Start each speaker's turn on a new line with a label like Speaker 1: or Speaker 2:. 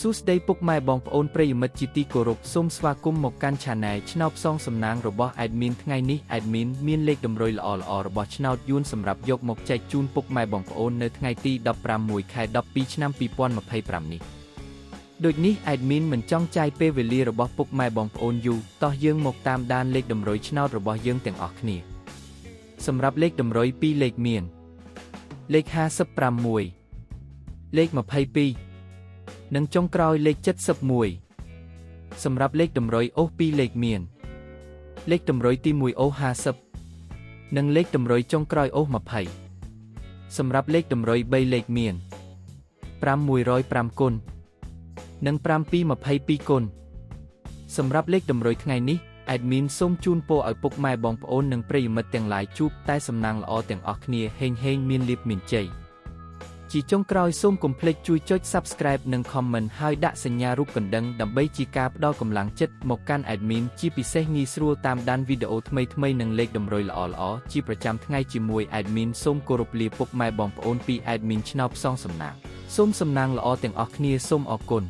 Speaker 1: សួស្តីពុកម៉ែបងប្អូនប្រិយមិត្តជាទីគោរពសូមស្វាគមន៍មកកាន់ Channel ឆ្នោតផ្សងសំណាងរបស់ Admin ថ្ងៃនេះ Admin មានលេខតម្រុយល្អៗរបស់ឆ្នោតយួនសម្រាប់យកមកចែកជូនពុកម៉ែបងប្អូននៅថ្ងៃទី16 ខែ 12 ឆ្នាំ 2025 នេះដូចនេះ Admin មិនចង់ចាយពេលវេលារបស់ពុកម៉ែបងប្អូនយូរតោះយើងមកតាមដានលេខតម្រុយឆ្នោតរបស់យើងទាំងអស់គ្នាសម្រាប់លេខតម្រុយ2លេខមានលេខ56លេខ22និងចុងក្រោយលេខ71សម្រាប់លេខតម្រុយអូស2លេខមានលេខតម្រុយទី1អូស50និងលេខតម្រុយចុងក្រោយអូស20សម្រាប់លេខតម្រុយ3លេខមាន5105គុណនិង7222គុណសម្រាប់លេខតម្រុយថ្ងៃនេះ Admin សូមជូនពរឲ្យពុកម៉ែបងប្អូននិងប្រិយមិត្តទាំងឡាយជួបតែសំណាងល្អទាំងអស់គ្នាហេងមានលាភមានជ័យជាចុងក្រោយសូមកុំភ្លេចជួយចុច Subscribe និង Comment ហើយដាក់សញ្ញារូបកណ្ដឹងដើម្បីជាការផ្ដល់កម្លាំងចិត្តមកកាន់ Admin ជាពិសេសងាយស្រួលតាមដានវីដេអូថ្មីៗនិងលេខតម្រុយល្អៗជាប្រចាំថ្ងៃជាមួយ Admin សូមគោរពលាពុកម៉ែបងប្អូនពី Admin ឆ្នោតផ្សងសំណាងសូមសំណាងល្អទាំងអស់គ្នាសូមអរគុណ